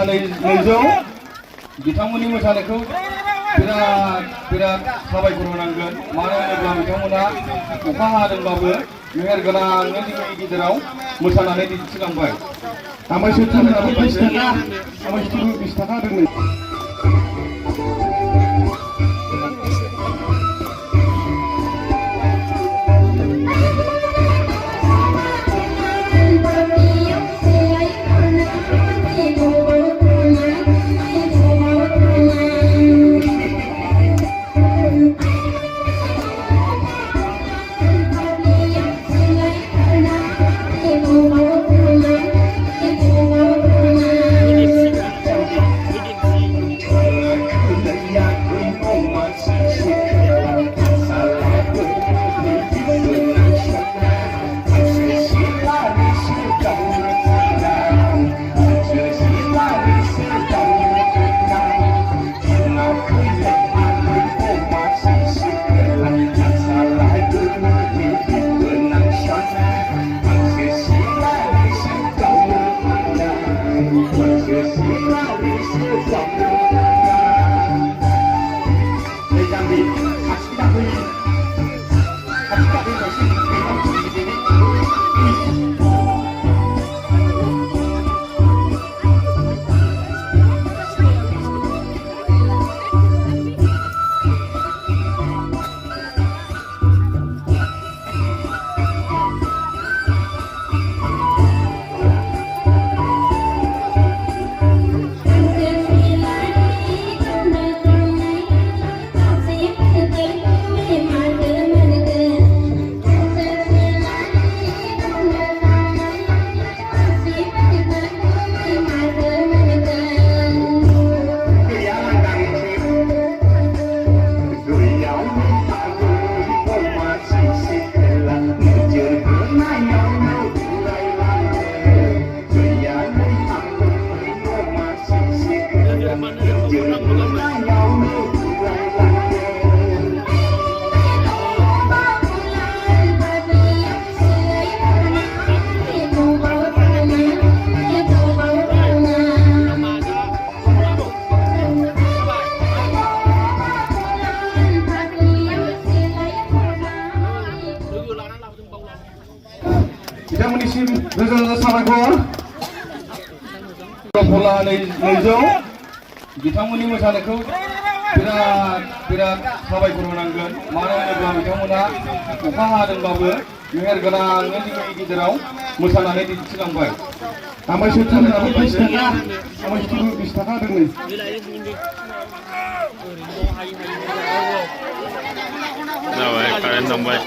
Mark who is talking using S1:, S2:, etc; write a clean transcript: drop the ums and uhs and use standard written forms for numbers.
S1: नैजौ बिथांमोननि मोसानायखौ बिराद साबायखर होनांगोन मानो होनोब्ला बिथांमोना अखा हादोंबाबो मेहेर गोनाङै जोंनि गेजेराव मोसानानै दिन्थिलांबाय आमाइसो 20 थाखा आमाइसो 20 थाखा होदों बिथांमोननिसिम रोजा रोजा साबायखर फला नैजौ बिथांमोननि मोसानायखौ बिराद साबायखर होनांगोन मानो होनोब्ला बिथांमोना अखा हादोंबाबो मेहेर गोनाङै जोंनि गेजेराव मोसानानै दिन्थिलांबाय आमाइसो 20 थाखा आमाइसो 20 थाखा होदों
S2: Rồi, kalian nambah.